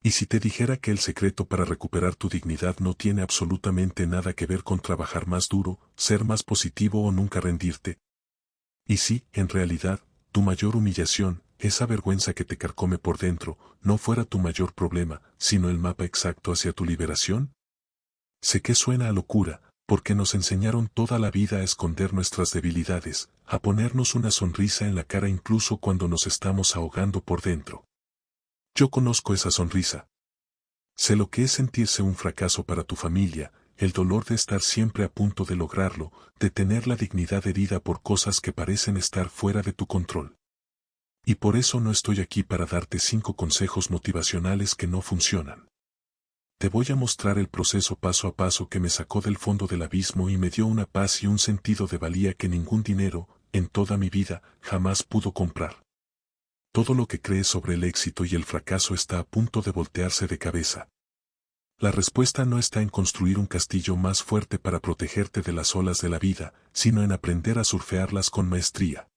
¿Y si te dijera que el secreto para recuperar tu dignidad no tiene absolutamente nada que ver con trabajar más duro, ser más positivo o nunca rendirte? Y si, en realidad, tu mayor humillación, esa vergüenza que te carcome por dentro, no fuera tu mayor problema, sino el mapa exacto hacia tu liberación? Sé que suena a locura, porque nos enseñaron toda la vida a esconder nuestras debilidades, a ponernos una sonrisa en la cara incluso cuando nos estamos ahogando por dentro. Yo conozco esa sonrisa. Sé lo que es sentirse un fracaso para tu familia, el dolor de estar siempre a punto de lograrlo, de tener la dignidad herida por cosas que parecen estar fuera de tu control. Y por eso no estoy aquí para darte 5 consejos motivacionales que no funcionan. Te voy a mostrar el proceso paso a paso que me sacó del fondo del abismo y me dio una paz y un sentido de valía que ningún dinero, en toda mi vida, jamás pudo comprar. Todo lo que crees sobre el éxito y el fracaso está a punto de voltearse de cabeza. La respuesta no está en construir un castillo más fuerte para protegerte de las olas de la vida, sino en aprender a surfearlas con maestría.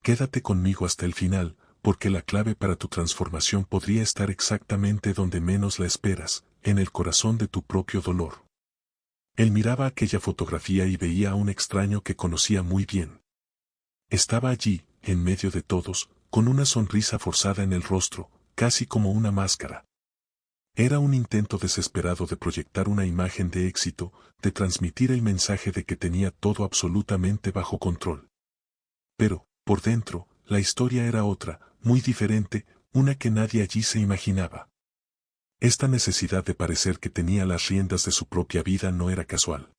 Quédate conmigo hasta el final, porque la clave para tu transformación podría estar exactamente donde menos la esperas, en el corazón de tu propio dolor. Él miraba aquella fotografía y veía a un extraño que conocía muy bien. Estaba allí, en medio de todos, con una sonrisa forzada en el rostro, casi como una máscara. Era un intento desesperado de proyectar una imagen de éxito, de transmitir el mensaje de que tenía todo absolutamente bajo control. Pero, por dentro, la historia era otra, muy diferente, una que nadie allí se imaginaba. Esta necesidad de parecer que tenía las riendas de su propia vida no era casual.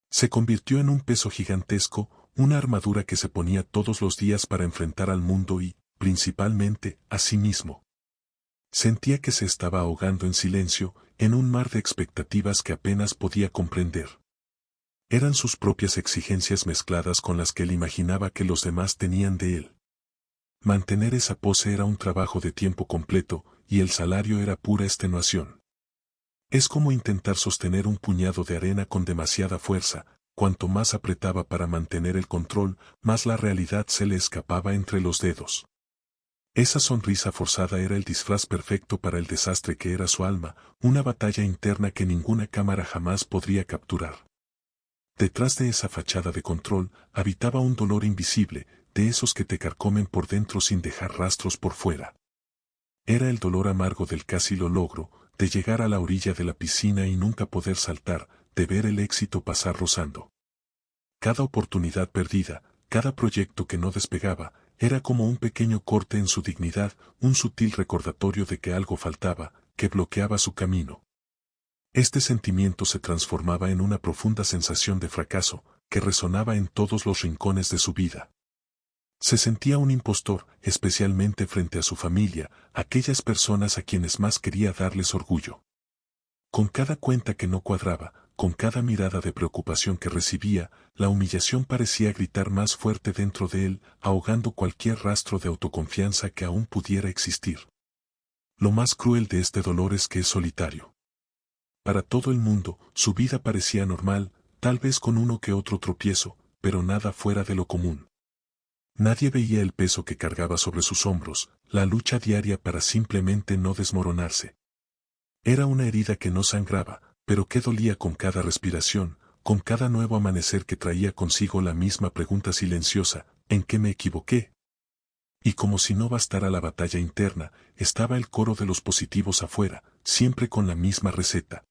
Se convirtió en un peso gigantesco, una armadura que se ponía todos los días para enfrentar al mundo y, principalmente, a sí mismo. Sentía que se estaba ahogando en silencio, en un mar de expectativas que apenas podía comprender. Eran sus propias exigencias mezcladas con las que él imaginaba que los demás tenían de él. Mantener esa pose era un trabajo de tiempo completo, y el salario era pura extenuación. Es como intentar sostener un puñado de arena con demasiada fuerza, cuanto más apretaba para mantener el control, más la realidad se le escapaba entre los dedos. Esa sonrisa forzada era el disfraz perfecto para el desastre que era su alma, una batalla interna que ninguna cámara jamás podría capturar. Detrás de esa fachada de control, habitaba un dolor invisible, de esos que te carcomen por dentro sin dejar rastros por fuera. Era el dolor amargo del casi lo logro, de llegar a la orilla de la piscina y nunca poder saltar, de ver el éxito pasar rozando. Cada oportunidad perdida, cada proyecto que no despegaba, era como un pequeño corte en su dignidad, un sutil recordatorio de que algo faltaba, que bloqueaba su camino. Este sentimiento se transformaba en una profunda sensación de fracaso, que resonaba en todos los rincones de su vida. Se sentía un impostor, especialmente frente a su familia, aquellas personas a quienes más quería darles orgullo. Con cada cuenta que no cuadraba, con cada mirada de preocupación que recibía, la humillación parecía gritar más fuerte dentro de él, ahogando cualquier rastro de autoconfianza que aún pudiera existir. Lo más cruel de este dolor es que es solitario. Para todo el mundo, su vida parecía normal, tal vez con uno que otro tropiezo, pero nada fuera de lo común. Nadie veía el peso que cargaba sobre sus hombros, la lucha diaria para simplemente no desmoronarse. Era una herida que no sangraba, pero que dolía con cada respiración, con cada nuevo amanecer que traía consigo la misma pregunta silenciosa, ¿en qué me equivoqué? Y como si no bastara la batalla interna, estaba el coro de los positivos afuera, siempre con la misma receta.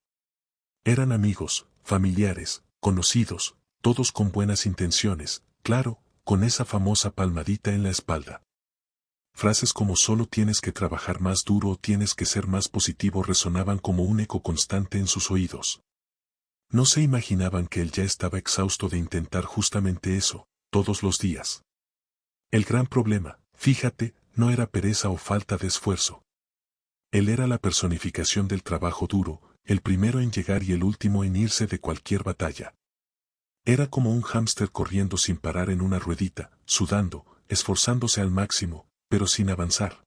Eran amigos, familiares, conocidos, todos con buenas intenciones, claro, con esa famosa palmadita en la espalda. Frases como solo tienes que trabajar más duro o tienes que ser más positivo resonaban como un eco constante en sus oídos. No se imaginaban que él ya estaba exhausto de intentar justamente eso, todos los días. El gran problema, fíjate, no era pereza o falta de esfuerzo. Él era la personificación del trabajo duro, el primero en llegar y el último en irse de cualquier batalla. Era como un hámster corriendo sin parar en una ruedita, sudando, esforzándose al máximo, pero sin avanzar.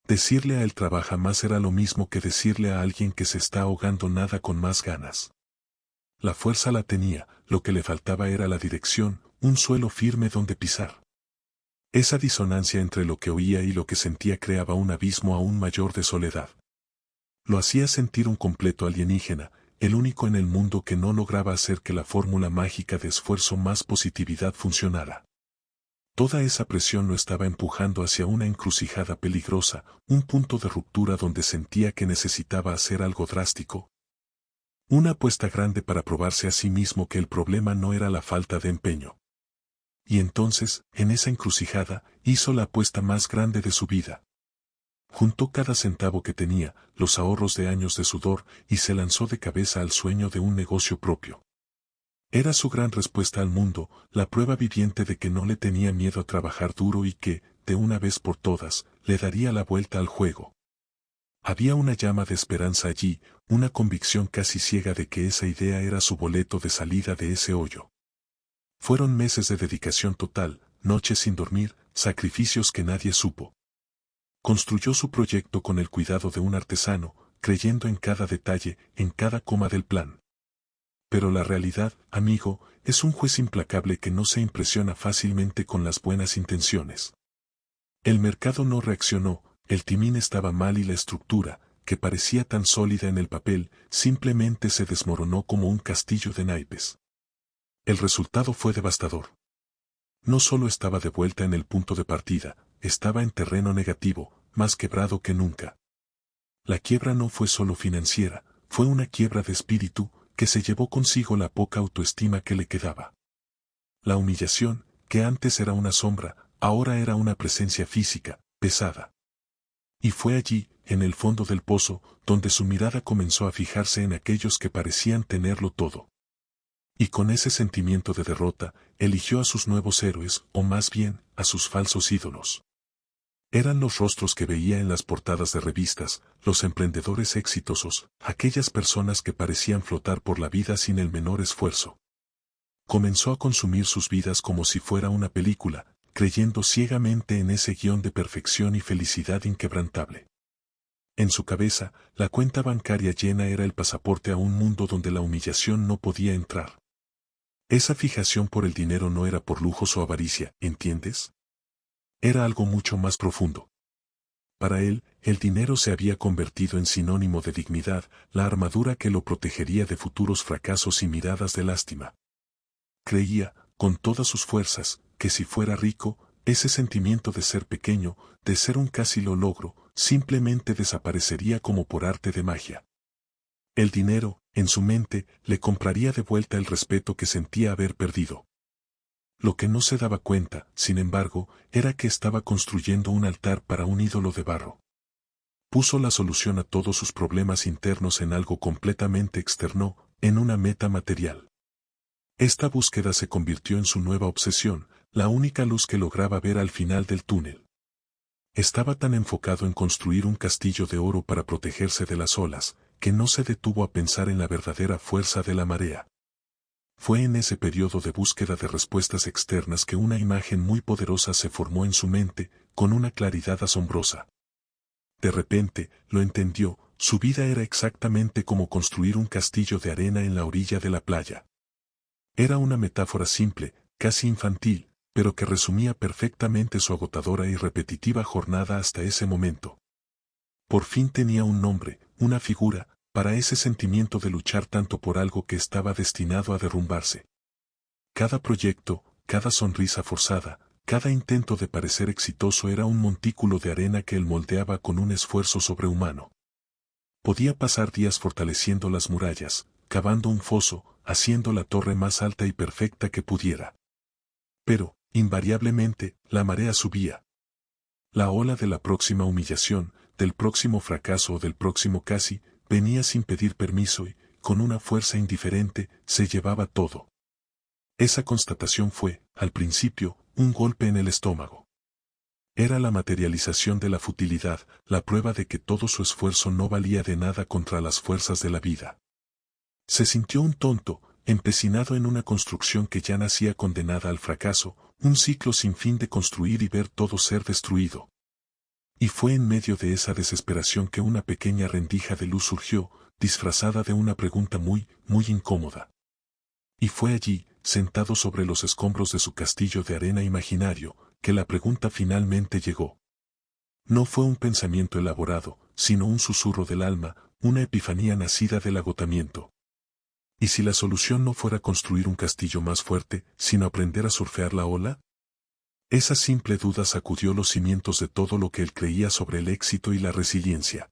Decirle a él trabaja más era lo mismo que decirle a alguien que se está ahogando nada con más ganas. La fuerza la tenía, lo que le faltaba era la dirección, un suelo firme donde pisar. Esa disonancia entre lo que oía y lo que sentía creaba un abismo aún mayor de soledad. Lo hacía sentir un completo alienígena, el único en el mundo que no lograba hacer que la fórmula mágica de esfuerzo más positividad funcionara. Toda esa presión lo estaba empujando hacia una encrucijada peligrosa, un punto de ruptura donde sentía que necesitaba hacer algo drástico. Una apuesta grande para probarse a sí mismo que el problema no era la falta de empeño. Y entonces, en esa encrucijada, hizo la apuesta más grande de su vida. Juntó cada centavo que tenía, los ahorros de años de sudor, y se lanzó de cabeza al sueño de un negocio propio. Era su gran respuesta al mundo, la prueba viviente de que no le tenía miedo a trabajar duro y que, de una vez por todas, le daría la vuelta al juego. Había una llama de esperanza allí, una convicción casi ciega de que esa idea era su boleto de salida de ese hoyo. Fueron meses de dedicación total, noches sin dormir, sacrificios que nadie supo. Construyó su proyecto con el cuidado de un artesano, creyendo en cada detalle, en cada coma del plan. Pero la realidad, amigo, es un juez implacable que no se impresiona fácilmente con las buenas intenciones. El mercado no reaccionó, el timón estaba mal y la estructura, que parecía tan sólida en el papel, simplemente se desmoronó como un castillo de naipes. El resultado fue devastador. No solo estaba de vuelta en el punto de partida, estaba en terreno negativo, más quebrado que nunca. La quiebra no fue solo financiera, fue una quiebra de espíritu, que se llevó consigo la poca autoestima que le quedaba. La humillación, que antes era una sombra, ahora era una presencia física, pesada. Y fue allí, en el fondo del pozo, donde su mirada comenzó a fijarse en aquellos que parecían tenerlo todo. Y con ese sentimiento de derrota, eligió a sus nuevos héroes, o más bien, a sus falsos ídolos. Eran los rostros que veía en las portadas de revistas, los emprendedores exitosos, aquellas personas que parecían flotar por la vida sin el menor esfuerzo. Comenzó a consumir sus vidas como si fuera una película, creyendo ciegamente en ese guión de perfección y felicidad inquebrantable. En su cabeza, la cuenta bancaria llena era el pasaporte a un mundo donde la humillación no podía entrar. Esa fijación por el dinero no era por lujos o avaricia, ¿entiendes? Era algo mucho más profundo. Para él, el dinero se había convertido en sinónimo de dignidad, la armadura que lo protegería de futuros fracasos y miradas de lástima. Creía, con todas sus fuerzas, que si fuera rico, ese sentimiento de ser pequeño, de ser un casi lo logro, simplemente desaparecería como por arte de magia. El dinero, en su mente, le compraría de vuelta el respeto que sentía haber perdido. Lo que no se daba cuenta, sin embargo, era que estaba construyendo un altar para un ídolo de barro. Puso la solución a todos sus problemas internos en algo completamente externo, en una meta material. Esta búsqueda se convirtió en su nueva obsesión, la única luz que lograba ver al final del túnel. Estaba tan enfocado en construir un castillo de oro para protegerse de las olas, que no se detuvo a pensar en la verdadera fuerza de la marea. Fue en ese periodo de búsqueda de respuestas externas que una imagen muy poderosa se formó en su mente, con una claridad asombrosa. De repente, lo entendió, su vida era exactamente como construir un castillo de arena en la orilla de la playa. Era una metáfora simple, casi infantil, pero que resumía perfectamente su agotadora y repetitiva jornada hasta ese momento. Por fin tenía un nombre, una figura, para ese sentimiento de luchar tanto por algo que estaba destinado a derrumbarse. Cada proyecto, cada sonrisa forzada, cada intento de parecer exitoso era un montículo de arena que él moldeaba con un esfuerzo sobrehumano. Podía pasar días fortaleciendo las murallas, cavando un foso, haciendo la torre más alta y perfecta que pudiera. Pero, invariablemente, la marea subía. La ola de la próxima humillación, del próximo fracaso o del próximo casi, venía sin pedir permiso y, con una fuerza indiferente, se llevaba todo. Esa constatación fue, al principio, un golpe en el estómago. Era la materialización de la futilidad, la prueba de que todo su esfuerzo no valía de nada contra las fuerzas de la vida. Se sintió un tonto, empecinado en una construcción que ya nacía condenada al fracaso, un ciclo sin fin de construir y ver todo ser destruido. Y fue en medio de esa desesperación que una pequeña rendija de luz surgió, disfrazada de una pregunta muy, muy incómoda. Y fue allí, sentado sobre los escombros de su castillo de arena imaginario, que la pregunta finalmente llegó. No fue un pensamiento elaborado, sino un susurro del alma, una epifanía nacida del agotamiento. ¿Y si la solución no fuera construir un castillo más fuerte, sino aprender a surfear la ola? Esa simple duda sacudió los cimientos de todo lo que él creía sobre el éxito y la resiliencia.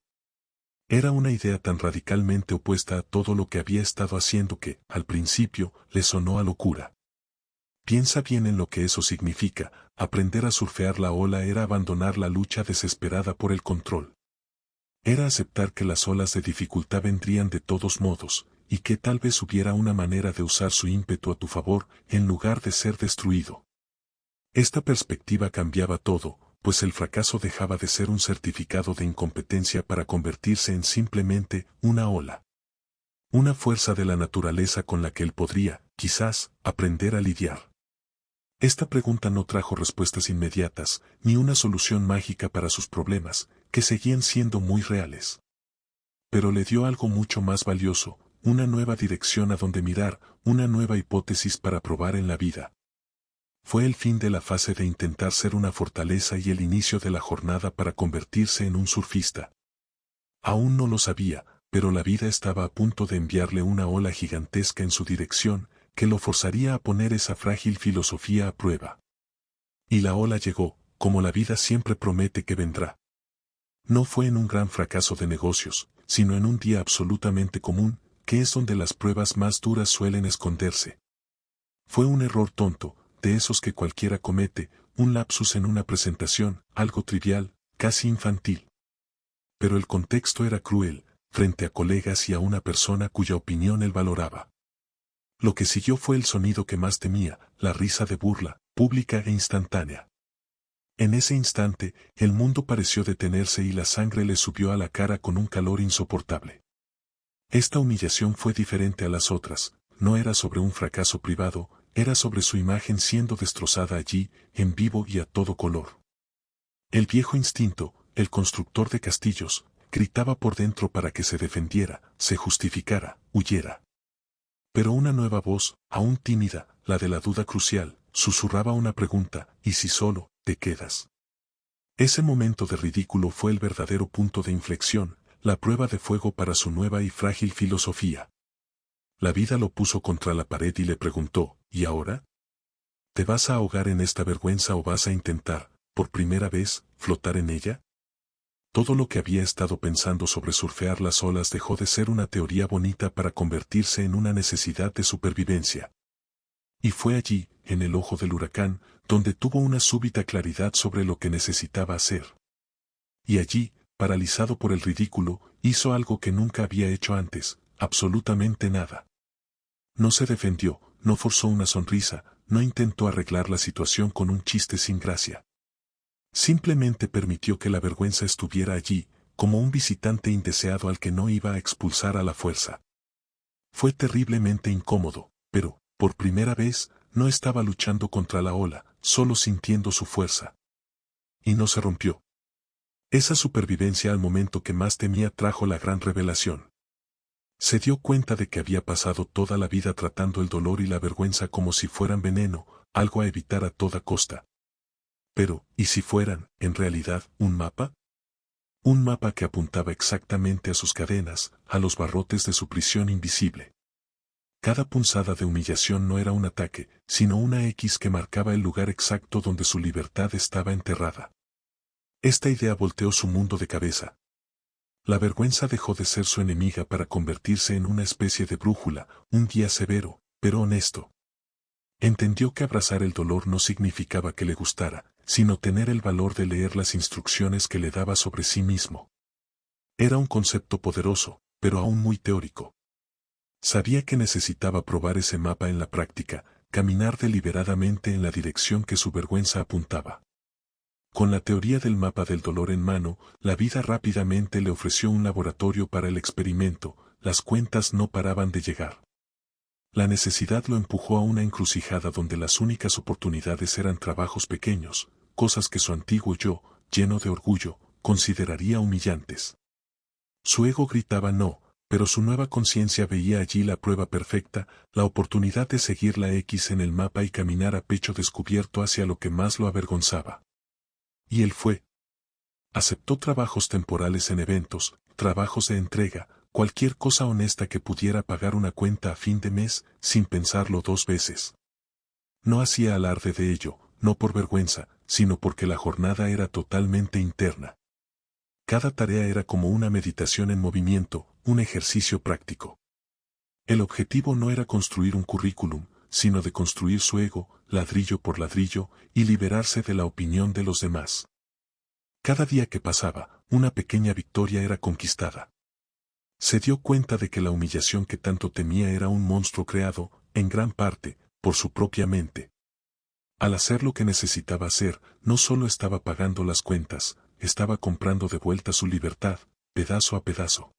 Era una idea tan radicalmente opuesta a todo lo que había estado haciendo que, al principio, le sonó a locura. Piensa bien en lo que eso significa. Aprender a surfear la ola era abandonar la lucha desesperada por el control. Era aceptar que las olas de dificultad vendrían de todos modos, y que tal vez hubiera una manera de usar su ímpetu a tu favor, en lugar de ser destruido. Esta perspectiva cambiaba todo, pues el fracaso dejaba de ser un certificado de incompetencia para convertirse en simplemente una ola. Una fuerza de la naturaleza con la que él podría, quizás, aprender a lidiar. Esta pregunta no trajo respuestas inmediatas, ni una solución mágica para sus problemas, que seguían siendo muy reales. Pero le dio algo mucho más valioso, una nueva dirección a donde mirar, una nueva hipótesis para probar en la vida. Fue el fin de la fase de intentar ser una fortaleza y el inicio de la jornada para convertirse en un surfista. Aún no lo sabía, pero la vida estaba a punto de enviarle una ola gigantesca en su dirección, que lo forzaría a poner esa frágil filosofía a prueba. Y la ola llegó, como la vida siempre promete que vendrá. No fue en un gran fracaso de negocios, sino en un día absolutamente común, que es donde las pruebas más duras suelen esconderse. Fue un error tonto, de esos que cualquiera comete, un lapsus en una presentación, algo trivial, casi infantil. Pero el contexto era cruel, frente a colegas y a una persona cuya opinión él valoraba. Lo que siguió fue el sonido que más temía, la risa de burla, pública e instantánea. En ese instante, el mundo pareció detenerse y la sangre le subió a la cara con un calor insoportable. Esta humillación fue diferente a las otras, no era sobre un fracaso privado, era sobre su imagen siendo destrozada allí, en vivo y a todo color. El viejo instinto, el constructor de castillos, gritaba por dentro para que se defendiera, se justificara, huyera. Pero una nueva voz, aún tímida, la de la duda crucial, susurraba una pregunta: ¿y si solo te quedas? Ese momento de ridículo fue el verdadero punto de inflexión, la prueba de fuego para su nueva y frágil filosofía. La vida lo puso contra la pared y le preguntó: ¿y ahora? ¿Te vas a ahogar en esta vergüenza o vas a intentar, por primera vez, flotar en ella? Todo lo que había estado pensando sobre surfear las olas dejó de ser una teoría bonita para convertirse en una necesidad de supervivencia. Y fue allí, en el ojo del huracán, donde tuvo una súbita claridad sobre lo que necesitaba hacer. Y allí, paralizado por el ridículo, hizo algo que nunca había hecho antes, absolutamente nada. No se defendió, no forzó una sonrisa, no intentó arreglar la situación con un chiste sin gracia. Simplemente permitió que la vergüenza estuviera allí, como un visitante indeseado al que no iba a expulsar a la fuerza. Fue terriblemente incómodo, pero, por primera vez, no estaba luchando contra la ola, solo sintiendo su fuerza. Y no se rompió. Esa supervivencia al momento que más temía trajo la gran revelación. Se dio cuenta de que había pasado toda la vida tratando el dolor y la vergüenza como si fueran veneno, algo a evitar a toda costa. Pero, ¿y si fueran, en realidad, un mapa? Un mapa que apuntaba exactamente a sus cadenas, a los barrotes de su prisión invisible. Cada punzada de humillación no era un ataque, sino una X que marcaba el lugar exacto donde su libertad estaba enterrada. Esta idea volteó su mundo de cabeza. La vergüenza dejó de ser su enemiga para convertirse en una especie de brújula, un guía severo, pero honesto. Entendió que abrazar el dolor no significaba que le gustara, sino tener el valor de leer las instrucciones que le daba sobre sí mismo. Era un concepto poderoso, pero aún muy teórico. Sabía que necesitaba probar ese mapa en la práctica, caminar deliberadamente en la dirección que su vergüenza apuntaba. Con la teoría del mapa del dolor en mano, la vida rápidamente le ofreció un laboratorio para el experimento, las cuentas no paraban de llegar. La necesidad lo empujó a una encrucijada donde las únicas oportunidades eran trabajos pequeños, cosas que su antiguo yo, lleno de orgullo, consideraría humillantes. Su ego gritaba no, pero su nueva conciencia veía allí la prueba perfecta, la oportunidad de seguir la X en el mapa y caminar a pecho descubierto hacia lo que más lo avergonzaba. Y él fue. Aceptó trabajos temporales en eventos, trabajos de entrega, cualquier cosa honesta que pudiera pagar una cuenta a fin de mes, sin pensarlo dos veces. No hacía alarde de ello, no por vergüenza, sino porque la jornada era totalmente interna. Cada tarea era como una meditación en movimiento, un ejercicio práctico. El objetivo no era construir un currículum, sino de construir su ego, ladrillo por ladrillo, y liberarse de la opinión de los demás. Cada día que pasaba, una pequeña victoria era conquistada. Se dio cuenta de que la humillación que tanto temía era un monstruo creado, en gran parte, por su propia mente. Al hacer lo que necesitaba hacer, no solo estaba pagando las cuentas, estaba comprando de vuelta su libertad, pedazo a pedazo.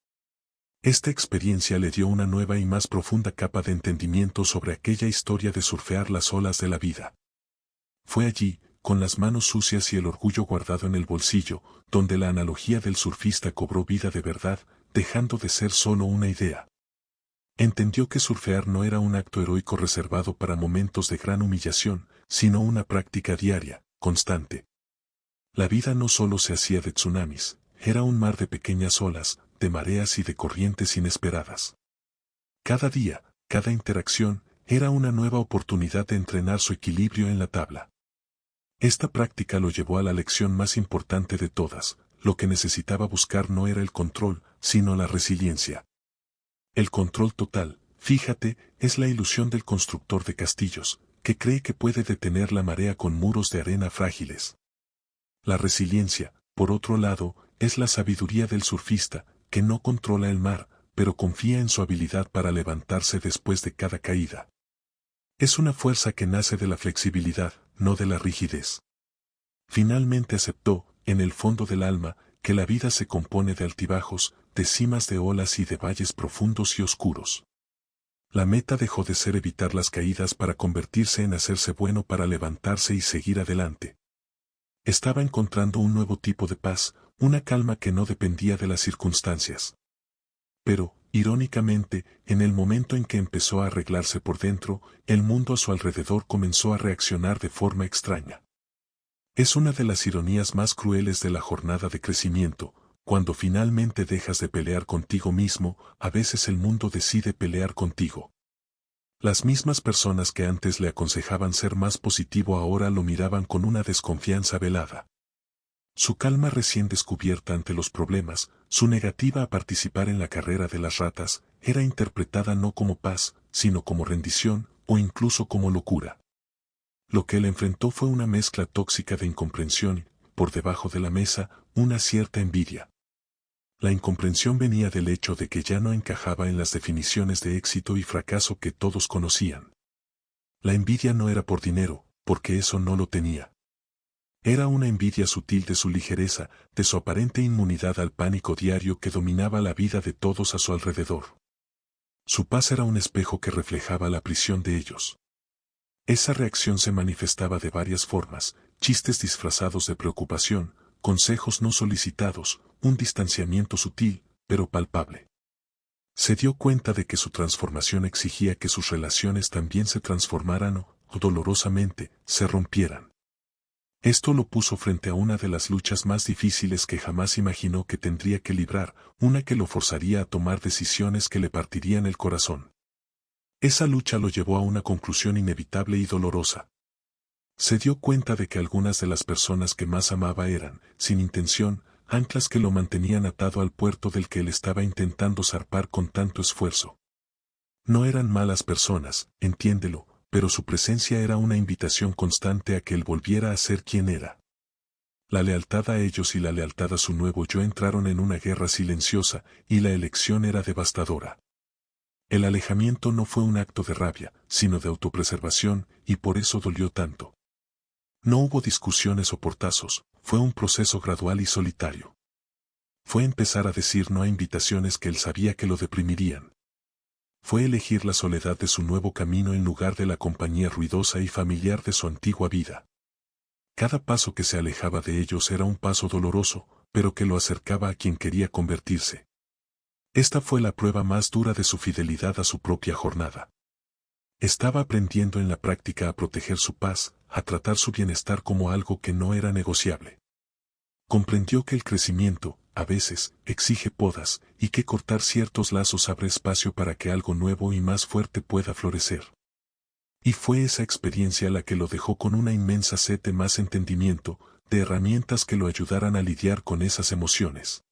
Esta experiencia le dio una nueva y más profunda capa de entendimiento sobre aquella historia de surfear las olas de la vida. Fue allí, con las manos sucias y el orgullo guardado en el bolsillo, donde la analogía del surfista cobró vida de verdad, dejando de ser solo una idea. Entendió que surfear no era un acto heroico reservado para momentos de gran humillación, sino una práctica diaria, constante. La vida no solo se hacía de tsunamis, era un mar de pequeñas olas, de mareas y de corrientes inesperadas. Cada día, cada interacción, era una nueva oportunidad de entrenar su equilibrio en la tabla. Esta práctica lo llevó a la lección más importante de todas: lo que necesitaba buscar no era el control, sino la resiliencia. El control total, fíjate, es la ilusión del constructor de castillos, que cree que puede detener la marea con muros de arena frágiles. La resiliencia, por otro lado, es la sabiduría del surfista, que no controla el mar, pero confía en su habilidad para levantarse después de cada caída. Es una fuerza que nace de la flexibilidad, no de la rigidez. Finalmente aceptó, en el fondo del alma, que la vida se compone de altibajos, de cimas de olas y de valles profundos y oscuros. La meta dejó de ser evitar las caídas para convertirse en hacerse bueno para levantarse y seguir adelante. Estaba encontrando un nuevo tipo de paz, una calma que no dependía de las circunstancias. Pero, irónicamente, en el momento en que empezó a arreglarse por dentro, el mundo a su alrededor comenzó a reaccionar de forma extraña. Es una de las ironías más crueles de la jornada de crecimiento: cuando finalmente dejas de pelear contigo mismo, a veces el mundo decide pelear contigo. Las mismas personas que antes le aconsejaban ser más positivo ahora lo miraban con una desconfianza velada. Su calma recién descubierta ante los problemas, su negativa a participar en la carrera de las ratas, era interpretada no como paz, sino como rendición, o incluso como locura. Lo que él enfrentó fue una mezcla tóxica de incomprensión y, por debajo de la mesa, una cierta envidia. La incomprensión venía del hecho de que ya no encajaba en las definiciones de éxito y fracaso que todos conocían. La envidia no era por dinero, porque eso no lo tenía. Era una envidia sutil de su ligereza, de su aparente inmunidad al pánico diario que dominaba la vida de todos a su alrededor. Su paz era un espejo que reflejaba la prisión de ellos. Esa reacción se manifestaba de varias formas: chistes disfrazados de preocupación, consejos no solicitados, un distanciamiento sutil, pero palpable. Se dio cuenta de que su transformación exigía que sus relaciones también se transformaran o dolorosamente, se rompieran. Esto lo puso frente a una de las luchas más difíciles que jamás imaginó que tendría que librar, una que lo forzaría a tomar decisiones que le partirían el corazón. Esa lucha lo llevó a una conclusión inevitable y dolorosa. Se dio cuenta de que algunas de las personas que más amaba eran, sin intención, anclas que lo mantenían atado al puerto del que él estaba intentando zarpar con tanto esfuerzo. No eran malas personas, entiéndelo, pero su presencia era una invitación constante a que él volviera a ser quien era. La lealtad a ellos y la lealtad a su nuevo yo entraron en una guerra silenciosa, y la elección era devastadora. El alejamiento no fue un acto de rabia, sino de autopreservación, y por eso dolió tanto. No hubo discusiones o portazos, fue un proceso gradual y solitario. Fue empezar a decir no a invitaciones que él sabía que lo deprimirían. Fue elegir la soledad de su nuevo camino en lugar de la compañía ruidosa y familiar de su antigua vida. Cada paso que se alejaba de ellos era un paso doloroso, pero que lo acercaba a quien quería convertirse. Esta fue la prueba más dura de su fidelidad a su propia jornada. Estaba aprendiendo en la práctica a proteger su paz, a tratar su bienestar como algo que no era negociable. Comprendió que el crecimiento, a veces, exige podas, y que cortar ciertos lazos abre espacio para que algo nuevo y más fuerte pueda florecer. Y fue esa experiencia la que lo dejó con una inmensa sed de más entendimiento, de herramientas que lo ayudaran a lidiar con esas emociones.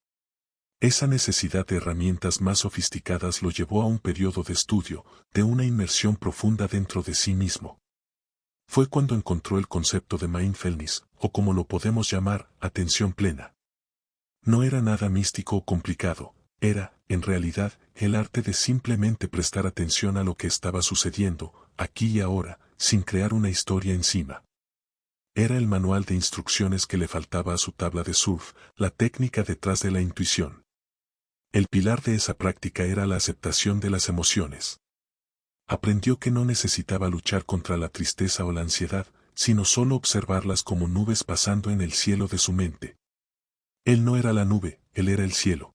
Esa necesidad de herramientas más sofisticadas lo llevó a un periodo de estudio, de una inmersión profunda dentro de sí mismo. Fue cuando encontró el concepto de mindfulness, o como lo podemos llamar, atención plena. No era nada místico o complicado, era, en realidad, el arte de simplemente prestar atención a lo que estaba sucediendo, aquí y ahora, sin crear una historia encima. Era el manual de instrucciones que le faltaba a su tabla de surf, la técnica detrás de la intuición. El pilar de esa práctica era la aceptación de las emociones. Aprendió que no necesitaba luchar contra la tristeza o la ansiedad, sino solo observarlas como nubes pasando en el cielo de su mente. Él no era la nube, él era el cielo.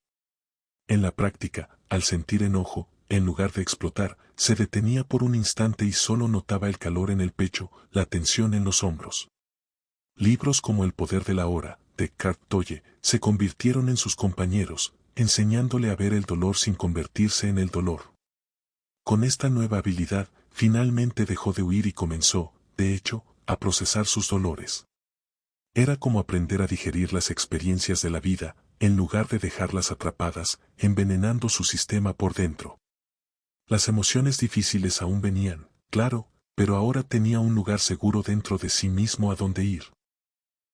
En la práctica, al sentir enojo, en lugar de explotar, se detenía por un instante y solo notaba el calor en el pecho, la tensión en los hombros. Libros como El poder de la hora, de Eckhart Tolle, se convirtieron en sus compañeros, enseñándole a ver el dolor sin convertirse en el dolor. Con esta nueva habilidad, finalmente dejó de huir y comenzó, de hecho, a procesar sus dolores. Era como aprender a digerir las experiencias de la vida, en lugar de dejarlas atrapadas, envenenando su sistema por dentro. Las emociones difíciles aún venían, claro, pero ahora tenía un lugar seguro dentro de sí mismo a donde ir.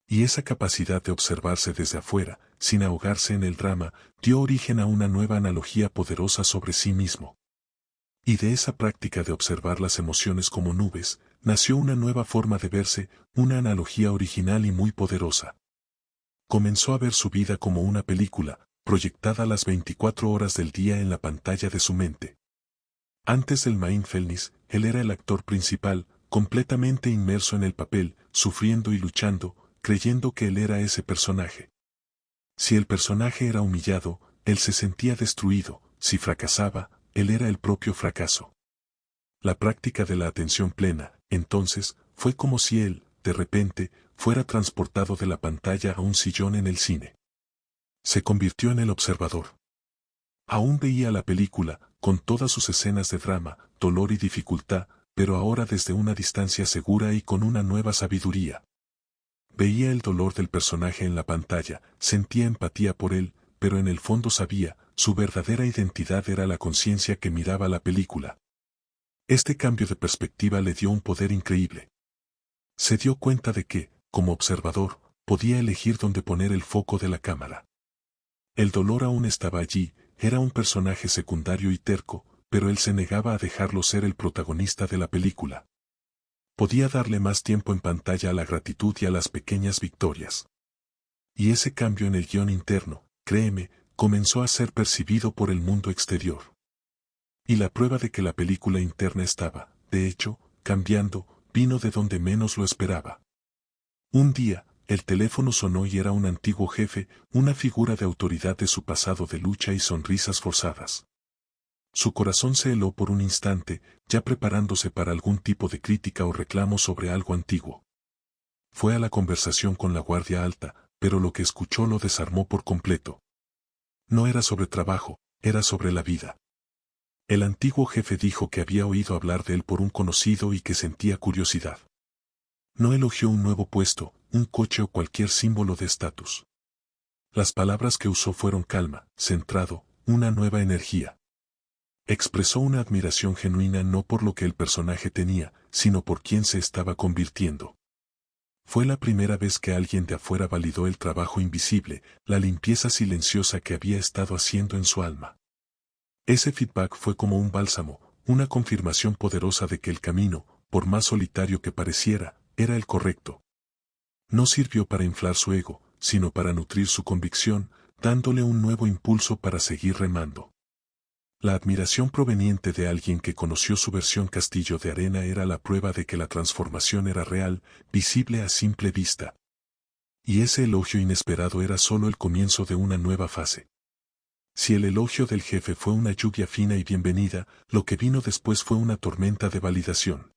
Y esa capacidad de observarse desde afuera, sin ahogarse en el drama, dio origen a una nueva analogía poderosa sobre sí mismo. Y de esa práctica de observar las emociones como nubes, nació una nueva forma de verse, una analogía original y muy poderosa. Comenzó a ver su vida como una película, proyectada las 24 horas del día en la pantalla de su mente. Antes del mindfulness, él era el actor principal, completamente inmerso en el papel, sufriendo y luchando, creyendo que él era ese personaje. Si el personaje era humillado, él se sentía destruido, si fracasaba, él era el propio fracaso. La práctica de la atención plena, entonces, fue como si él, de repente, fuera transportado de la pantalla a un sillón en el cine. Se convirtió en el observador. Aún veía la película, con todas sus escenas de drama, dolor y dificultad, pero ahora desde una distancia segura y con una nueva sabiduría. Veía el dolor del personaje en la pantalla, sentía empatía por él, pero en el fondo sabía, su verdadera identidad era la conciencia que miraba la película. Este cambio de perspectiva le dio un poder increíble. Se dio cuenta de que, como observador, podía elegir dónde poner el foco de la cámara. El dolor aún estaba allí, era un personaje secundario y terco, pero él se negaba a dejarlo ser el protagonista de la película. Podía darle más tiempo en pantalla a la gratitud y a las pequeñas victorias. Y ese cambio en el guión interno, créeme, comenzó a ser percibido por el mundo exterior. Y la prueba de que la película interna estaba, de hecho, cambiando, vino de donde menos lo esperaba. Un día, el teléfono sonó y era un antiguo jefe, una figura de autoridad de su pasado de lucha y sonrisas forzadas. Su corazón se heló por un instante, ya preparándose para algún tipo de crítica o reclamo sobre algo antiguo. Fue a la conversación con la guardia alta, pero lo que escuchó lo desarmó por completo. No era sobre trabajo, era sobre la vida. El antiguo jefe dijo que había oído hablar de él por un conocido y que sentía curiosidad. No elogió un nuevo puesto, un coche o cualquier símbolo de estatus. Las palabras que usó fueron calma, centrado, una nueva energía. Expresó una admiración genuina no por lo que el personaje tenía, sino por quién se estaba convirtiendo. Fue la primera vez que alguien de afuera validó el trabajo invisible, la limpieza silenciosa que había estado haciendo en su alma. Ese feedback fue como un bálsamo, una confirmación poderosa de que el camino, por más solitario que pareciera, era el correcto. No sirvió para inflar su ego, sino para nutrir su convicción, dándole un nuevo impulso para seguir remando. La admiración proveniente de alguien que conoció su versión castillo de arena era la prueba de que la transformación era real, visible a simple vista. Y ese elogio inesperado era solo el comienzo de una nueva fase. Si el elogio del jefe fue una lluvia fina y bienvenida, lo que vino después fue una tormenta de validación.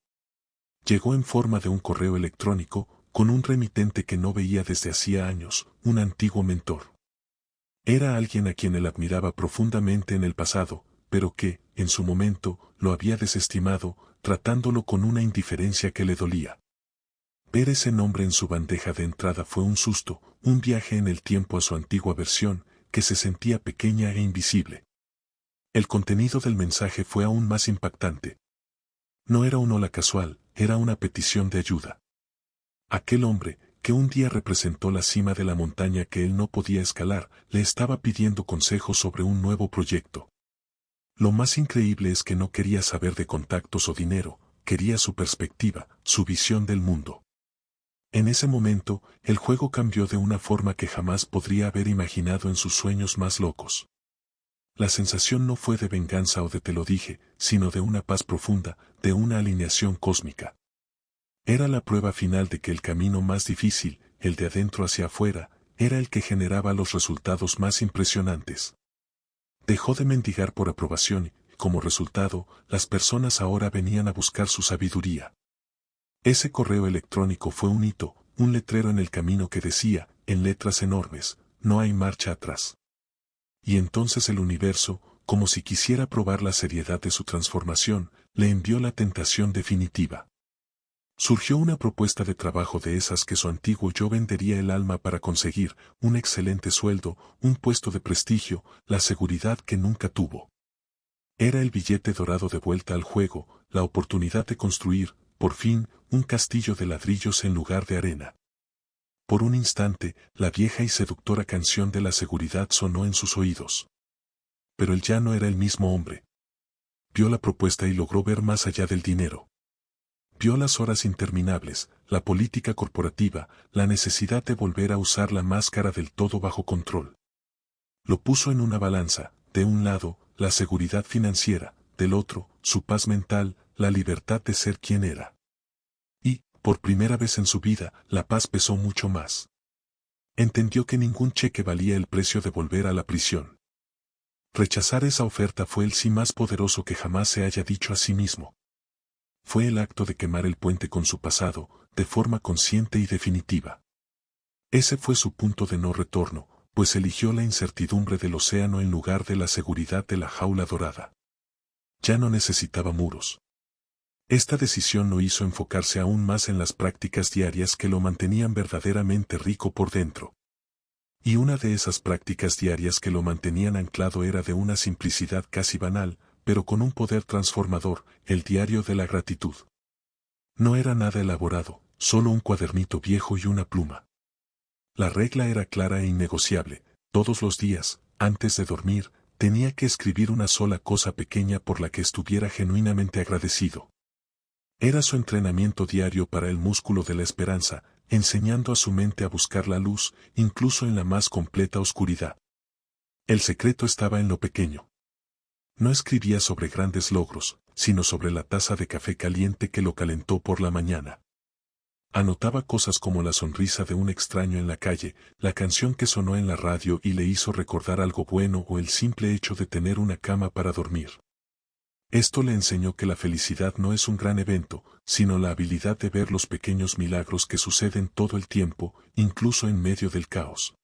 Llegó en forma de un correo electrónico, con un remitente que no veía desde hacía años, un antiguo mentor. Era alguien a quien él admiraba profundamente en el pasado, pero que, en su momento, lo había desestimado, tratándolo con una indiferencia que le dolía. Ver ese nombre en su bandeja de entrada fue un susto, un viaje en el tiempo a su antigua versión, que se sentía pequeña e invisible. El contenido del mensaje fue aún más impactante. No era un hola casual, era una petición de ayuda. Aquel hombre, que un día representó la cima de la montaña que él no podía escalar, le estaba pidiendo consejos sobre un nuevo proyecto. Lo más increíble es que no quería saber de contactos o dinero, quería su perspectiva, su visión del mundo. En ese momento, el juego cambió de una forma que jamás podría haber imaginado en sus sueños más locos. La sensación no fue de venganza o de te lo dije, sino de una paz profunda, de una alineación cósmica. Era la prueba final de que el camino más difícil, el de adentro hacia afuera, era el que generaba los resultados más impresionantes. Dejó de mendigar por aprobación y, como resultado, las personas ahora venían a buscar su sabiduría. Ese correo electrónico fue un hito, un letrero en el camino que decía, en letras enormes, no hay marcha atrás. Y entonces el universo, como si quisiera probar la seriedad de su transformación, le envió la tentación definitiva. Surgió una propuesta de trabajo de esas que su antiguo yo vendería el alma para conseguir, un excelente sueldo, un puesto de prestigio, la seguridad que nunca tuvo. Era el billete dorado de vuelta al juego, la oportunidad de construir, por fin, un castillo de ladrillos en lugar de arena. Por un instante, la vieja y seductora canción de la seguridad sonó en sus oídos. Pero él ya no era el mismo hombre. Vio la propuesta y logró ver más allá del dinero. Vio las horas interminables, la política corporativa, la necesidad de volver a usar la máscara del todo bajo control. Lo puso en una balanza, de un lado, la seguridad financiera, del otro, su paz mental, la libertad de ser quien era. Y, por primera vez en su vida, la paz pesó mucho más. Entendió que ningún cheque valía el precio de volver a la prisión. Rechazar esa oferta fue el sí más poderoso que jamás se haya dicho a sí mismo. Fue el acto de quemar el puente con su pasado, de forma consciente y definitiva. Ese fue su punto de no retorno, pues eligió la incertidumbre del océano en lugar de la seguridad de la jaula dorada. Ya no necesitaba muros. Esta decisión lo hizo enfocarse aún más en las prácticas diarias que lo mantenían verdaderamente rico por dentro. Y una de esas prácticas diarias que lo mantenían anclado era de una simplicidad casi banal, pero con un poder transformador, el diario de la gratitud. No era nada elaborado, solo un cuadernito viejo y una pluma. La regla era clara e innegociable, todos los días, antes de dormir, tenía que escribir una sola cosa pequeña por la que estuviera genuinamente agradecido. Era su entrenamiento diario para el músculo de la esperanza, enseñando a su mente a buscar la luz, incluso en la más completa oscuridad. El secreto estaba en lo pequeño. No escribía sobre grandes logros, sino sobre la taza de café caliente que lo calentó por la mañana. Anotaba cosas como la sonrisa de un extraño en la calle, la canción que sonó en la radio y le hizo recordar algo bueno o el simple hecho de tener una cama para dormir. Esto le enseñó que la felicidad no es un gran evento, sino la habilidad de ver los pequeños milagros que suceden todo el tiempo, incluso en medio del caos.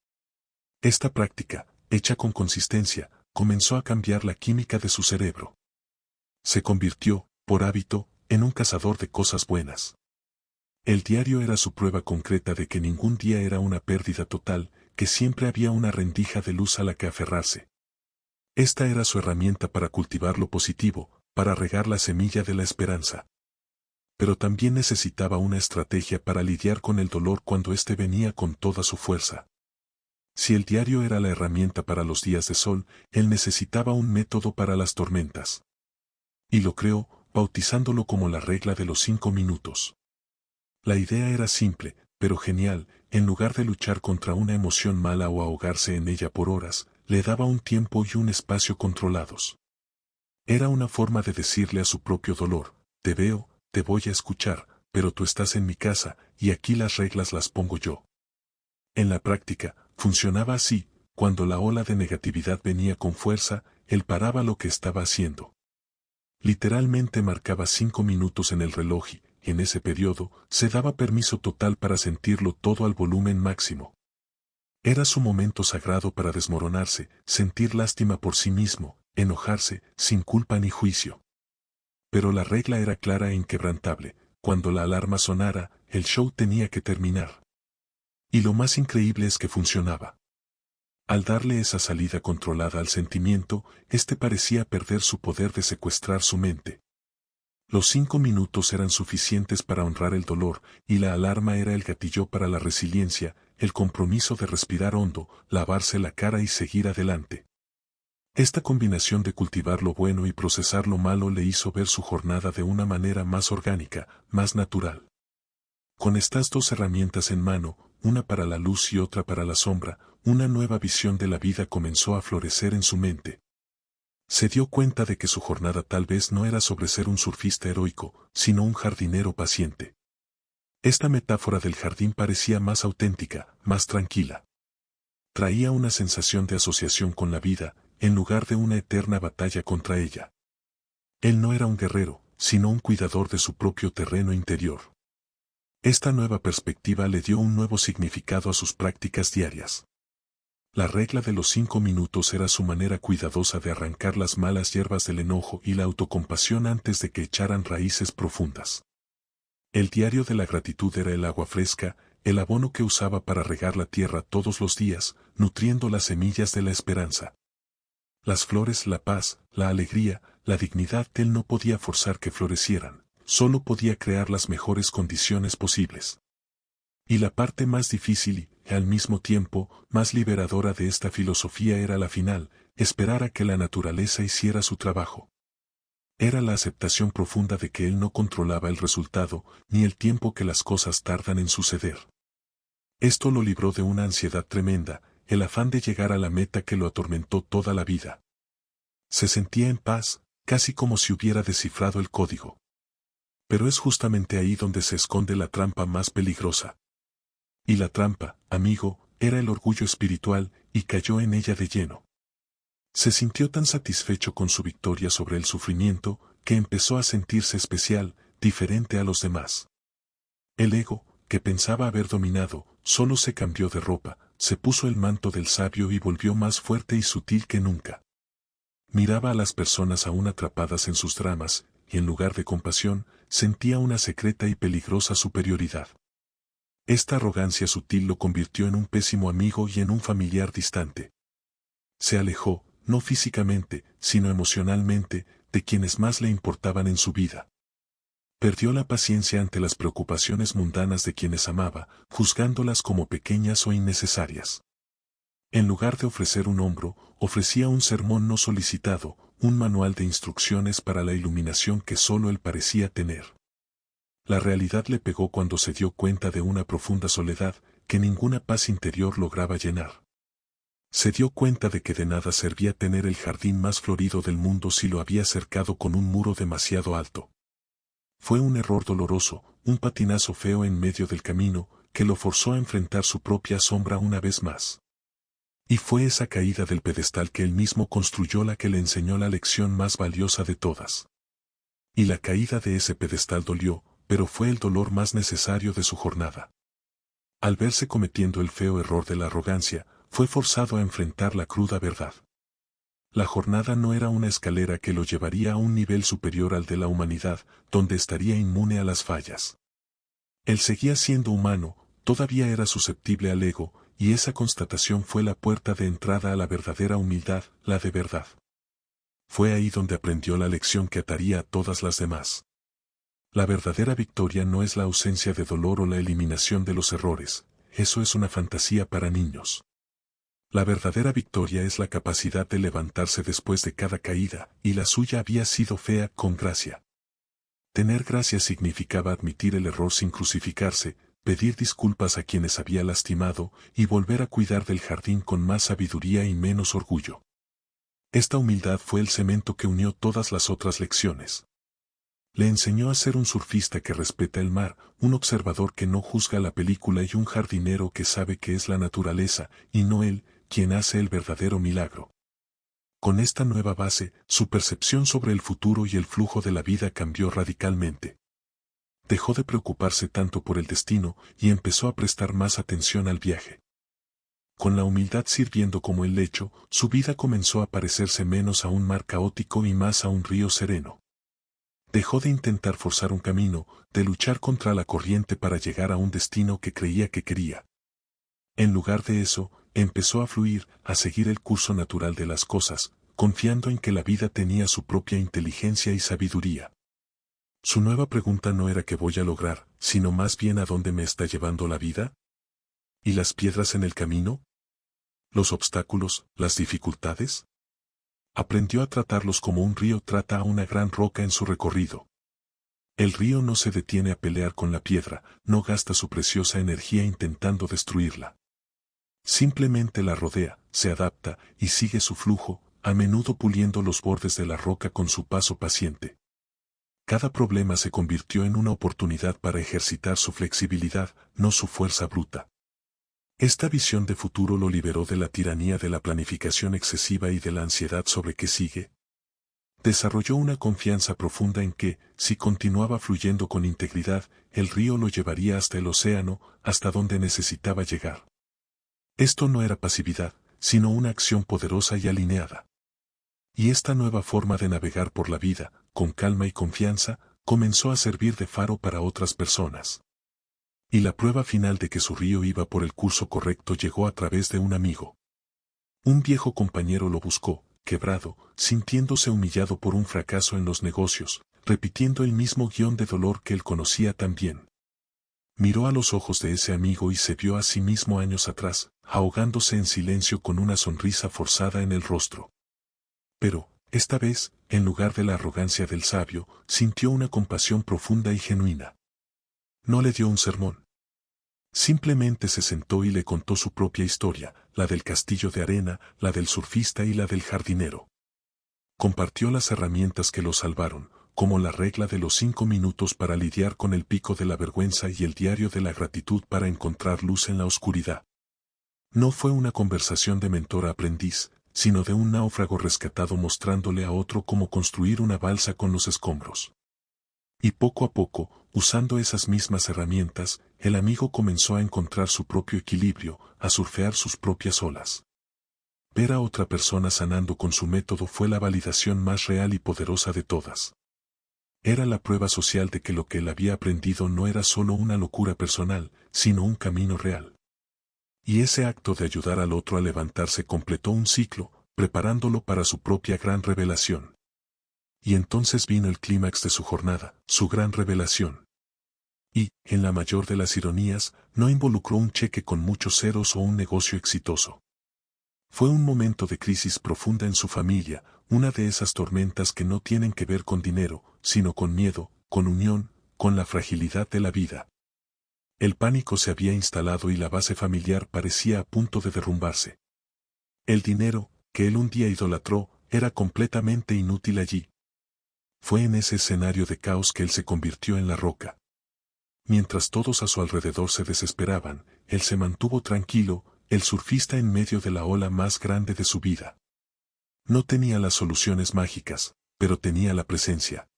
Esta práctica, hecha con consistencia, comenzó a cambiar la química de su cerebro. Se convirtió, por hábito, en un cazador de cosas buenas. El diario era su prueba concreta de que ningún día era una pérdida total, que siempre había una rendija de luz a la que aferrarse. Esta era su herramienta para cultivar lo positivo, para regar la semilla de la esperanza. Pero también necesitaba una estrategia para lidiar con el dolor cuando éste venía con toda su fuerza. Si el diario era la herramienta para los días de sol, él necesitaba un método para las tormentas. Y lo creó, bautizándolo como la regla de los 5 minutos. La idea era simple, pero genial. En lugar de luchar contra una emoción mala o ahogarse en ella por horas, le daba un tiempo y un espacio controlados. Era una forma de decirle a su propio dolor, te veo, te voy a escuchar, pero tú estás en mi casa, y aquí las reglas las pongo yo. En la práctica, funcionaba así, cuando la ola de negatividad venía con fuerza, él paraba lo que estaba haciendo. Literalmente marcaba 5 minutos en el reloj en ese periodo, se daba permiso total para sentirlo todo al volumen máximo. Era su momento sagrado para desmoronarse, sentir lástima por sí mismo, enojarse, sin culpa ni juicio. Pero la regla era clara e inquebrantable: cuando la alarma sonara, el show tenía que terminar. Y lo más increíble es que funcionaba. Al darle esa salida controlada al sentimiento, éste parecía perder su poder de secuestrar su mente. Los 5 minutos eran suficientes para honrar el dolor, y la alarma era el gatillo para la resiliencia, el compromiso de respirar hondo, lavarse la cara y seguir adelante. Esta combinación de cultivar lo bueno y procesar lo malo le hizo ver su jornada de una manera más orgánica, más natural. Con estas dos herramientas en mano, una para la luz y otra para la sombra, una nueva visión de la vida comenzó a florecer en su mente. Se dio cuenta de que su jornada tal vez no era sobre ser un surfista heroico, sino un jardinero paciente. Esta metáfora del jardín parecía más auténtica, más tranquila. Traía una sensación de asociación con la vida, en lugar de una eterna batalla contra ella. Él no era un guerrero, sino un cuidador de su propio terreno interior. Esta nueva perspectiva le dio un nuevo significado a sus prácticas diarias. La regla de los 5 minutos era su manera cuidadosa de arrancar las malas hierbas del enojo y la autocompasión antes de que echaran raíces profundas. El diario de la gratitud era el agua fresca, el abono que usaba para regar la tierra todos los días, nutriendo las semillas de la esperanza. Las flores, la paz, la alegría, la dignidad que él no podía forzar que florecieran, solo podía crear las mejores condiciones posibles. Y la parte más difícil y, al mismo tiempo, más liberadora de esta filosofía era la final: esperar a que la naturaleza hiciera su trabajo. Era la aceptación profunda de que él no controlaba el resultado, ni el tiempo que las cosas tardan en suceder. Esto lo libró de una ansiedad tremenda, el afán de llegar a la meta que lo atormentó toda la vida. Se sentía en paz, casi como si hubiera descifrado el código. Pero es justamente ahí donde se esconde la trampa más peligrosa. Y la trampa, amigo, era el orgullo espiritual, y cayó en ella de lleno. Se sintió tan satisfecho con su victoria sobre el sufrimiento, que empezó a sentirse especial, diferente a los demás. El ego, que pensaba haber dominado, solo se cambió de ropa, se puso el manto del sabio y volvió más fuerte y sutil que nunca. Miraba a las personas aún atrapadas en sus dramas, y en lugar de compasión, sentía una secreta y peligrosa superioridad. Esta arrogancia sutil lo convirtió en un pésimo amigo y en un familiar distante. Se alejó, no físicamente, sino emocionalmente, de quienes más le importaban en su vida. Perdió la paciencia ante las preocupaciones mundanas de quienes amaba, juzgándolas como pequeñas o innecesarias. En lugar de ofrecer un hombro, ofrecía un sermón no solicitado, un manual de instrucciones para la iluminación que solo él parecía tener. La realidad le pegó cuando se dio cuenta de una profunda soledad, que ninguna paz interior lograba llenar. Se dio cuenta de que de nada servía tener el jardín más florido del mundo si lo había cercado con un muro demasiado alto. Fue un error doloroso, un patinazo feo en medio del camino, que lo forzó a enfrentar su propia sombra una vez más. Y fue esa caída del pedestal que él mismo construyó la que le enseñó la lección más valiosa de todas. Y la caída de ese pedestal dolió, pero fue el dolor más necesario de su jornada. Al verse cometiendo el feo error de la arrogancia, fue forzado a enfrentar la cruda verdad. La jornada no era una escalera que lo llevaría a un nivel superior al de la humanidad, donde estaría inmune a las fallas. Él seguía siendo humano, todavía era susceptible al ego, y esa constatación fue la puerta de entrada a la verdadera humildad, la de verdad. Fue ahí donde aprendió la lección que ataría a todas las demás. La verdadera victoria no es la ausencia de dolor o la eliminación de los errores, eso es una fantasía para niños. La verdadera victoria es la capacidad de levantarse después de cada caída, y la suya había sido fea con gracia. Tener gracia significaba admitir el error sin crucificarse, pedir disculpas a quienes había lastimado, y volver a cuidar del jardín con más sabiduría y menos orgullo. Esta humildad fue el cemento que unió todas las otras lecciones. Le enseñó a ser un surfista que respeta el mar, un observador que no juzga la película y un jardinero que sabe que es la naturaleza, y no él, quien hace el verdadero milagro. Con esta nueva base, su percepción sobre el futuro y el flujo de la vida cambió radicalmente. Dejó de preocuparse tanto por el destino y empezó a prestar más atención al viaje. Con la humildad sirviendo como el lecho, su vida comenzó a parecerse menos a un mar caótico y más a un río sereno. Dejó de intentar forzar un camino, de luchar contra la corriente para llegar a un destino que creía que quería. En lugar de eso, empezó a fluir, a seguir el curso natural de las cosas, confiando en que la vida tenía su propia inteligencia y sabiduría. Su nueva pregunta no era qué voy a lograr, sino más bien a dónde me está llevando la vida. ¿Y las piedras en el camino? ¿Los obstáculos, las dificultades? Aprendió a tratarlos como un río trata a una gran roca en su recorrido. El río no se detiene a pelear con la piedra, no gasta su preciosa energía intentando destruirla. Simplemente la rodea, se adapta y sigue su flujo, a menudo puliendo los bordes de la roca con su paso paciente. Cada problema se convirtió en una oportunidad para ejercitar su flexibilidad, no su fuerza bruta. Esta visión de futuro lo liberó de la tiranía de la planificación excesiva y de la ansiedad sobre qué sigue. Desarrolló una confianza profunda en que, si continuaba fluyendo con integridad, el río lo llevaría hasta el océano, hasta donde necesitaba llegar. Esto no era pasividad, sino una acción poderosa y alineada. Y esta nueva forma de navegar por la vida, con calma y confianza, comenzó a servir de faro para otras personas. Y la prueba final de que su río iba por el curso correcto llegó a través de un amigo. Un viejo compañero lo buscó, quebrado, sintiéndose humillado por un fracaso en los negocios, repitiendo el mismo guión de dolor que él conocía tan bien. Miró a los ojos de ese amigo y se vio a sí mismo años atrás, ahogándose en silencio con una sonrisa forzada en el rostro. Pero, esta vez, en lugar de la arrogancia del sabio, sintió una compasión profunda y genuina. No le dio un sermón. Simplemente se sentó y le contó su propia historia, la del castillo de arena, la del surfista y la del jardinero. Compartió las herramientas que lo salvaron, como la regla de los 5 minutos para lidiar con el pico de la vergüenza y el diario de la gratitud para encontrar luz en la oscuridad. No fue una conversación de mentor a aprendiz, sino de un náufrago rescatado mostrándole a otro cómo construir una balsa con los escombros. Y poco a poco, usando esas mismas herramientas, el amigo comenzó a encontrar su propio equilibrio, a surfear sus propias olas. Ver a otra persona sanando con su método fue la validación más real y poderosa de todas. Era la prueba social de que lo que él había aprendido no era solo una locura personal, sino un camino real. Y ese acto de ayudar al otro a levantarse completó un ciclo, preparándolo para su propia gran revelación. Y entonces vino el clímax de su jornada, su gran revelación. Y, en la mayor de las ironías, no involucró un cheque con muchos ceros o un negocio exitoso. Fue un momento de crisis profunda en su familia, una de esas tormentas que no tienen que ver con dinero, sino con miedo, con unión, con la fragilidad de la vida. El pánico se había instalado y la base familiar parecía a punto de derrumbarse. El dinero, que él un día idolatró, era completamente inútil allí. Fue en ese escenario de caos que él se convirtió en la roca. Mientras todos a su alrededor se desesperaban, él se mantuvo tranquilo, el surfista en medio de la ola más grande de su vida. No tenía las soluciones mágicas, pero tenía la presencia.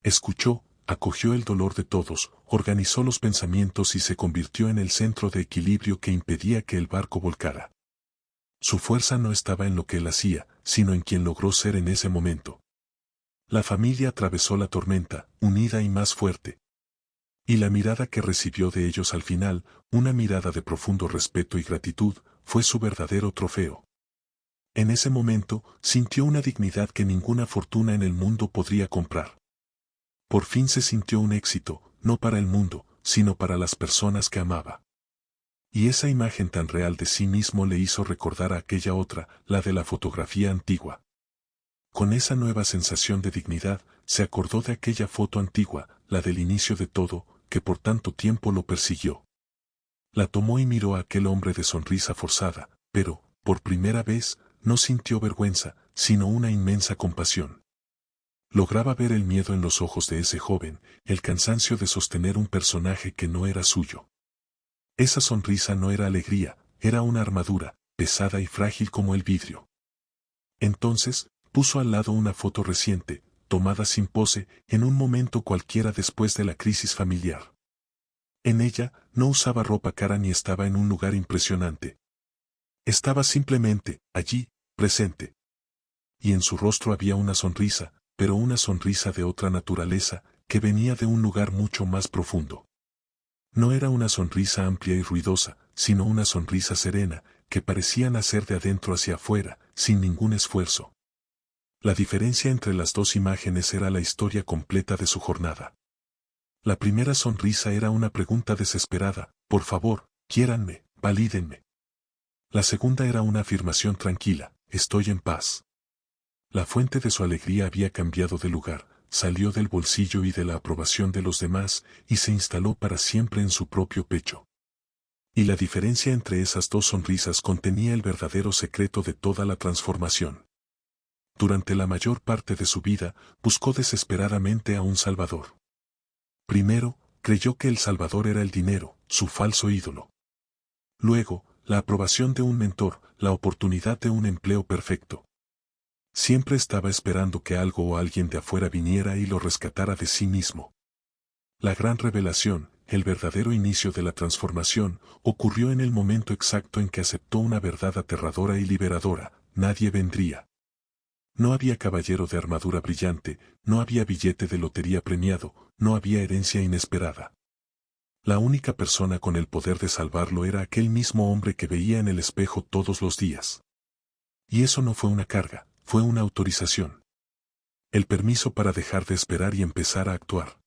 Escuchó, acogió el dolor de todos, organizó los pensamientos y se convirtió en el centro de equilibrio que impedía que el barco volcara. Su fuerza no estaba en lo que él hacía, sino en quien logró ser en ese momento. La familia atravesó la tormenta, unida y más fuerte. Y la mirada que recibió de ellos al final, una mirada de profundo respeto y gratitud, fue su verdadero trofeo. En ese momento, sintió una dignidad que ninguna fortuna en el mundo podría comprar. Por fin se sintió un éxito, no para el mundo, sino para las personas que amaba. Y esa imagen tan real de sí mismo le hizo recordar a aquella otra, la de la fotografía antigua. Con esa nueva sensación de dignidad, se acordó de aquella foto antigua, la del inicio de todo, que por tanto tiempo lo persiguió. La tomó y miró a aquel hombre de sonrisa forzada, pero, por primera vez, no sintió vergüenza, sino una inmensa compasión. Lograba ver el miedo en los ojos de ese joven, el cansancio de sostener un personaje que no era suyo. Esa sonrisa no era alegría, era una armadura, pesada y frágil como el vidrio. Entonces, puso al lado una foto reciente, tomada sin pose, en un momento cualquiera después de la crisis familiar. En ella, no usaba ropa cara ni estaba en un lugar impresionante. Estaba simplemente, allí, presente. Y en su rostro había una sonrisa, pero una sonrisa de otra naturaleza, que venía de un lugar mucho más profundo. No era una sonrisa amplia y ruidosa, sino una sonrisa serena, que parecía nacer de adentro hacia afuera, sin ningún esfuerzo. La diferencia entre las dos imágenes era la historia completa de su jornada. La primera sonrisa era una pregunta desesperada: por favor, quiéranme, valídenme. La segunda era una afirmación tranquila: estoy en paz. La fuente de su alegría había cambiado de lugar, salió del bolsillo y de la aprobación de los demás, y se instaló para siempre en su propio pecho. Y la diferencia entre esas dos sonrisas contenía el verdadero secreto de toda la transformación. Durante la mayor parte de su vida, buscó desesperadamente a un salvador. Primero, creyó que el salvador era el dinero, su falso ídolo. Luego, la aprobación de un mentor, la oportunidad de un empleo perfecto. Siempre estaba esperando que algo o alguien de afuera viniera y lo rescatara de sí mismo. La gran revelación, el verdadero inicio de la transformación, ocurrió en el momento exacto en que aceptó una verdad aterradora y liberadora: nadie vendría. No había caballero de armadura brillante, no había billete de lotería premiado, no había herencia inesperada. La única persona con el poder de salvarlo era aquel mismo hombre que veía en el espejo todos los días. Y eso no fue una carga, fue una autorización. El permiso para dejar de esperar y empezar a actuar.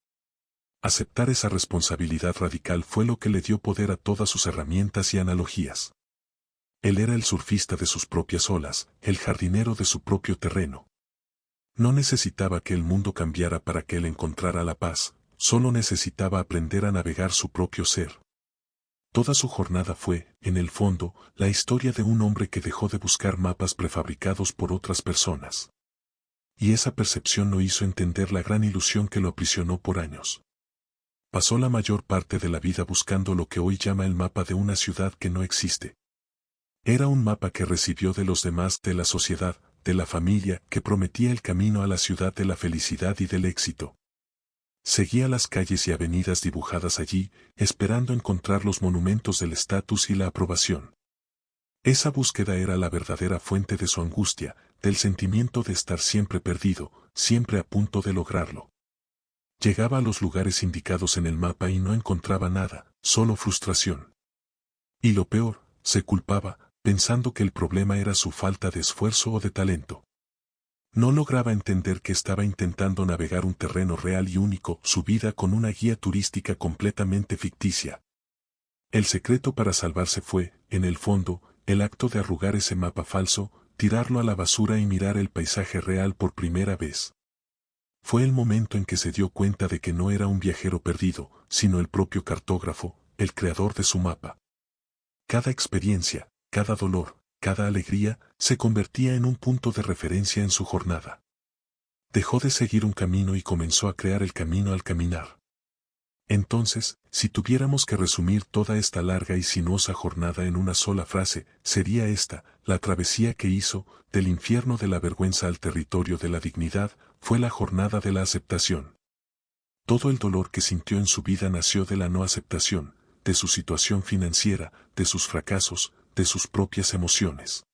Aceptar esa responsabilidad radical fue lo que le dio poder a todas sus herramientas y analogías. Él era el surfista de sus propias olas, el jardinero de su propio terreno. No necesitaba que el mundo cambiara para que él encontrara la paz, solo necesitaba aprender a navegar su propio ser. Toda su jornada fue, en el fondo, la historia de un hombre que dejó de buscar mapas prefabricados por otras personas. Y esa percepción lo hizo entender la gran ilusión que lo aprisionó por años. Pasó la mayor parte de la vida buscando lo que hoy llama el mapa de una ciudad que no existe. Era un mapa que recibió de los demás, de la sociedad, de la familia, que prometía el camino a la ciudad de la felicidad y del éxito. Seguía las calles y avenidas dibujadas allí, esperando encontrar los monumentos del estatus y la aprobación. Esa búsqueda era la verdadera fuente de su angustia, del sentimiento de estar siempre perdido, siempre a punto de lograrlo. Llegaba a los lugares indicados en el mapa y no encontraba nada, solo frustración. Y lo peor, se culpaba, pensando que el problema era su falta de esfuerzo o de talento. No lograba entender que estaba intentando navegar un terreno real y único, su vida con una guía turística completamente ficticia. El secreto para salvarse fue, en el fondo, el acto de arrugar ese mapa falso, tirarlo a la basura y mirar el paisaje real por primera vez. Fue el momento en que se dio cuenta de que no era un viajero perdido, sino el propio cartógrafo, el creador de su mapa. Cada experiencia, cada dolor, cada alegría, se convertía en un punto de referencia en su jornada. Dejó de seguir un camino y comenzó a crear el camino al caminar. Entonces, si tuviéramos que resumir toda esta larga y sinuosa jornada en una sola frase, sería esta: la travesía que hizo, del infierno de la vergüenza al territorio de la dignidad, fue la jornada de la aceptación. Todo el dolor que sintió en su vida nació de la no aceptación, de su situación financiera, de sus fracasos, de sus propias emociones.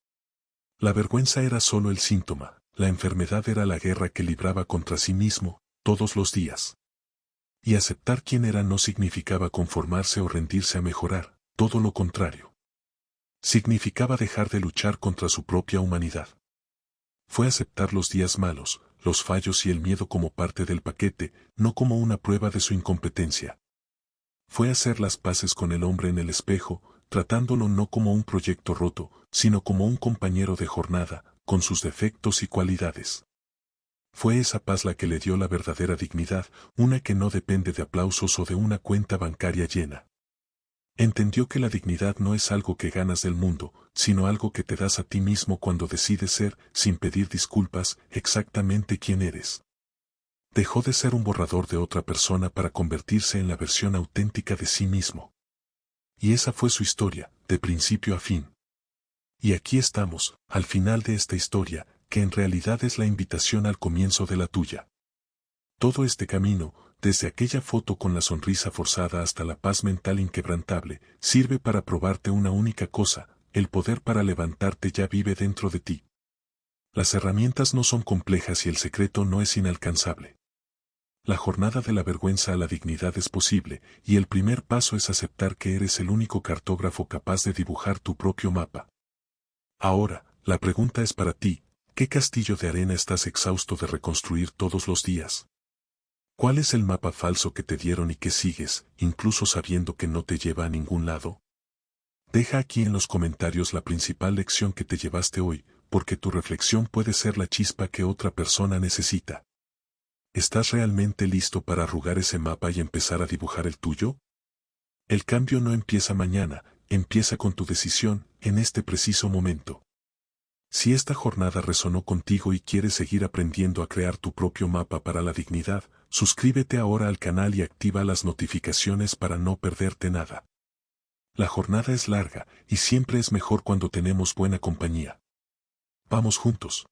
La vergüenza era solo el síntoma, la enfermedad era la guerra que libraba contra sí mismo, todos los días. Y aceptar quién era no significaba conformarse o rendirse a mejorar, todo lo contrario. Significaba dejar de luchar contra su propia humanidad. Fue aceptar los días malos, los fallos y el miedo como parte del paquete, no como una prueba de su incompetencia. Fue hacer las paces con el hombre en el espejo, tratándolo no como un proyecto roto, sino como un compañero de jornada, con sus defectos y cualidades. Fue esa paz la que le dio la verdadera dignidad, una que no depende de aplausos o de una cuenta bancaria llena. Entendió que la dignidad no es algo que ganas del mundo, sino algo que te das a ti mismo cuando decides ser, sin pedir disculpas, exactamente quién eres. Dejó de ser un borrador de otra persona para convertirse en la versión auténtica de sí mismo. Y esa fue su historia, de principio a fin. Y aquí estamos, al final de esta historia, que en realidad es la invitación al comienzo de la tuya. Todo este camino, desde aquella foto con la sonrisa forzada hasta la paz mental inquebrantable, sirve para probarte una única cosa: el poder para levantarte ya vive dentro de ti. Las herramientas no son complejas y el secreto no es inalcanzable. La jornada de la vergüenza a la dignidad es posible, y el primer paso es aceptar que eres el único cartógrafo capaz de dibujar tu propio mapa. Ahora, la pregunta es para ti: ¿qué castillo de arena estás exhausto de reconstruir todos los días? ¿Cuál es el mapa falso que te dieron y que sigues, incluso sabiendo que no te lleva a ningún lado? Deja aquí en los comentarios la principal lección que te llevaste hoy, porque tu reflexión puede ser la chispa que otra persona necesita. ¿Estás realmente listo para arrugar ese mapa y empezar a dibujar el tuyo? El cambio no empieza mañana, empieza con tu decisión, en este preciso momento. Si esta jornada resonó contigo y quieres seguir aprendiendo a crear tu propio mapa para la dignidad, suscríbete ahora al canal y activa las notificaciones para no perderte nada. La jornada es larga, y siempre es mejor cuando tenemos buena compañía. Vamos juntos.